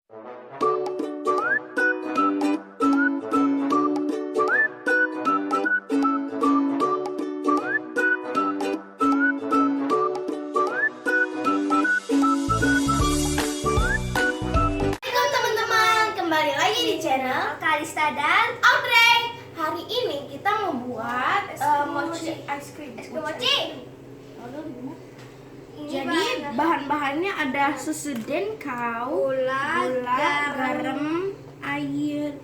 teman-teman, kembali lagi di channel Kalista dan Audrey. Hari ini kita membuat mochi ice cream. Mochi. Jadi bahan-bahannya ada susu denkau, gula, garam, air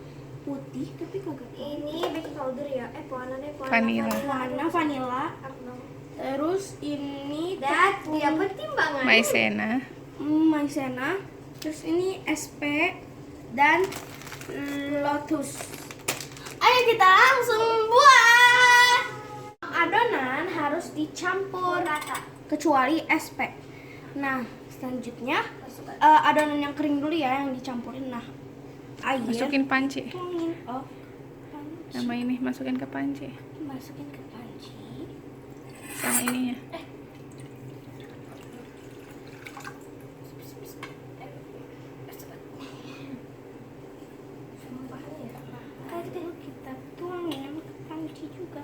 putih, tapi kagak. Ini baking powder ya? Vanilla. Terus ini dia pertimbangan. Maizena. Terus ini SP dan lotus. Ayo kita langsung buat. Adonan harus dicampur rata, kecuali SP. Nah, selanjutnya adonan yang kering dulu ya, yang dicampurin. Nah, air. Masukin panci. Oh, Sama ini masukin ke panci. masukin ke panci. Sama ininya. Kita tuangin ke panci juga.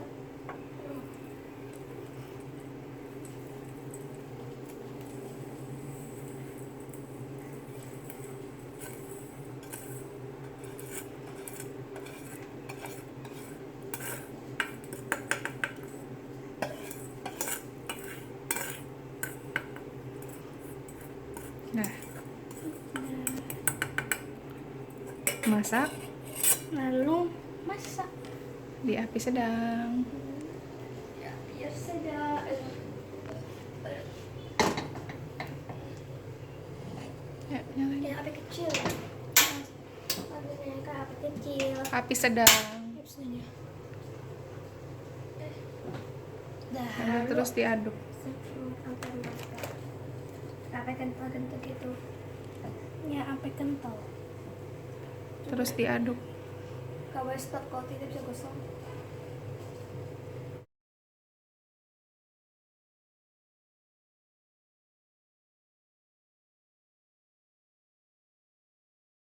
Nah, masak Lalu masak di api sedang. ya, biar sedang. Ya, nyalain. Ya, api kecil. Apinya ke api kecil. Api sedang. Lalu terus diaduk. Sampai kental gitu. Ya, sampai kental. Terus diaduk. Kalau stop, kalau tidak bisa gosong.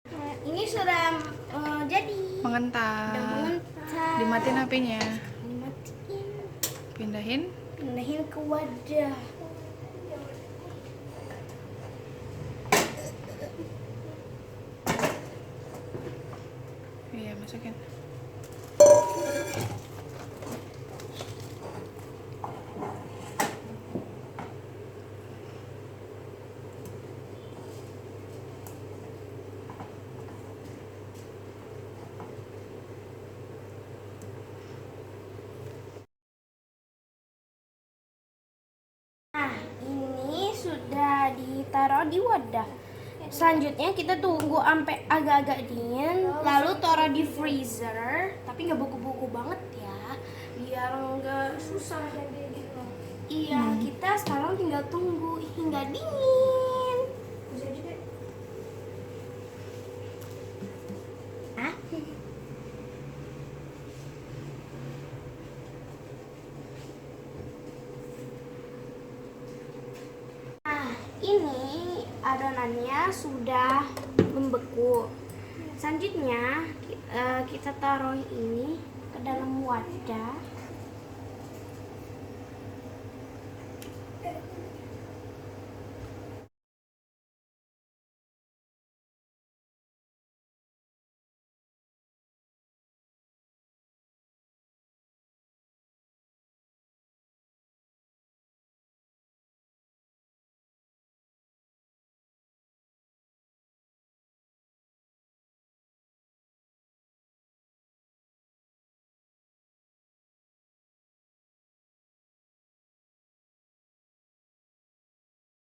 Nah, ini sudah jadi. Mengental. Udah mengental. Dimatiin apinya. Dimatiin. Pindahin. Pindahin ke wadah. Iya, masukin. Nah, ini sudah ditaruh di wadah. Selanjutnya kita tunggu sampai agak-agak dingin, lalu taruh di freezer, tapi nggak beku-beku banget ya, biar nggak susah. Iya, kita sekarang tinggal tunggu hingga dingin. Hah? Nah, ini adonannya sudah membeku. Selanjutnya kita taruh ini ke dalam wadah.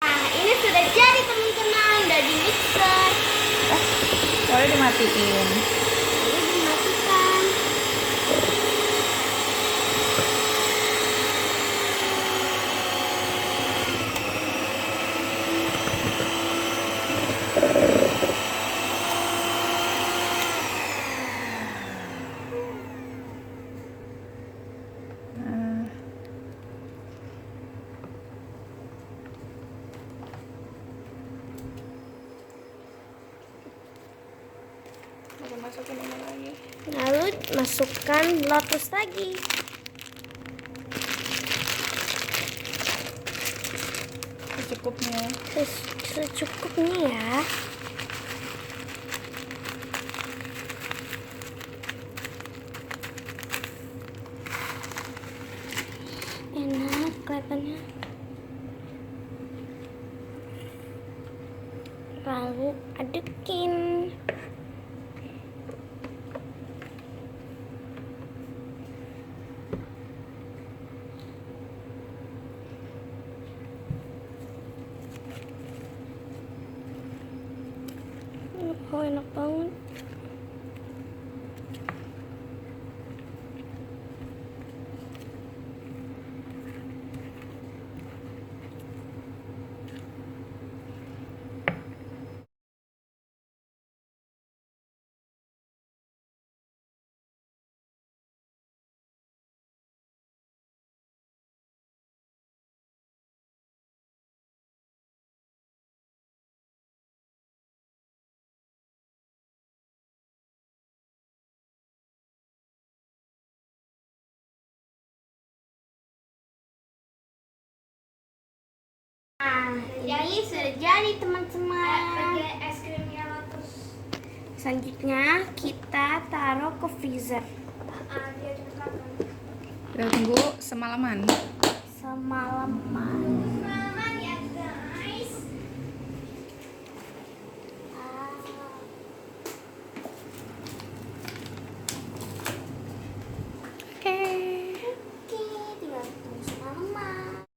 Nah, ini sudah jadi teman-teman, udah di mixer. Boleh dimatiin. Ini dimatikan. Aku masukin ini lagi. Lalu masukkan lotus lagi. Secukupnya. Secukupnya ya. Enak kelihatannya. Lalu adekin. Oh, enak banget. Nah, ini sudah jadi teman-teman. Pakai es krimnya lotus. Selanjutnya kita taruh ke freezer. Kita tunggu semalaman. Semalaman ya guys. Oke. Tinggal tunggu semalaman.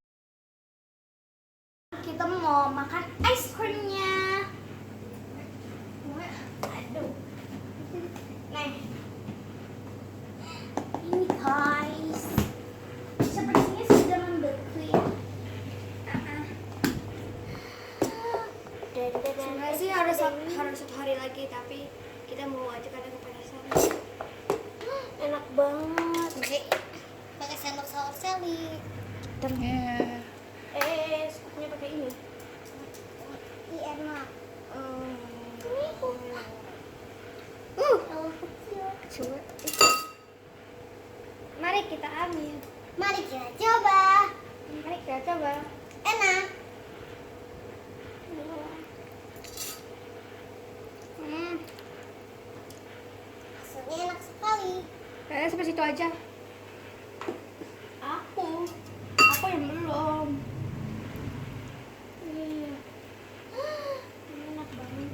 Kita mau makan es krimnya. Aduh. Nah, ini guys. Sepertinya sudah membeku ya. Sebenarnya sih harus satu hari lagi, tapi kita mau aja karena kepanasan. Enak banget. Pakai sendok saus seli. Ya. Skupnya pakai ini. Iya enak. Coba. Mari kita ambil. Mari kita coba. Mari kita coba. Enak. Rasanya enak sekali. Kayaknya sampai situ aja. Aku yang belum. Enak banget.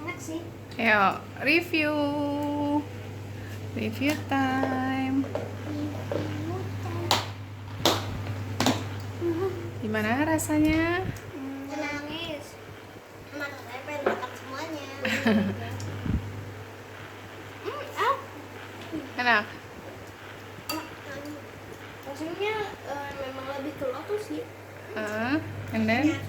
Enak sih. Ayo, review. Review time. Gimana rasanya? Nangis. Anak saya pengen makan semuanya. Enak. Rasanya memang lebih ke lotus sih. And then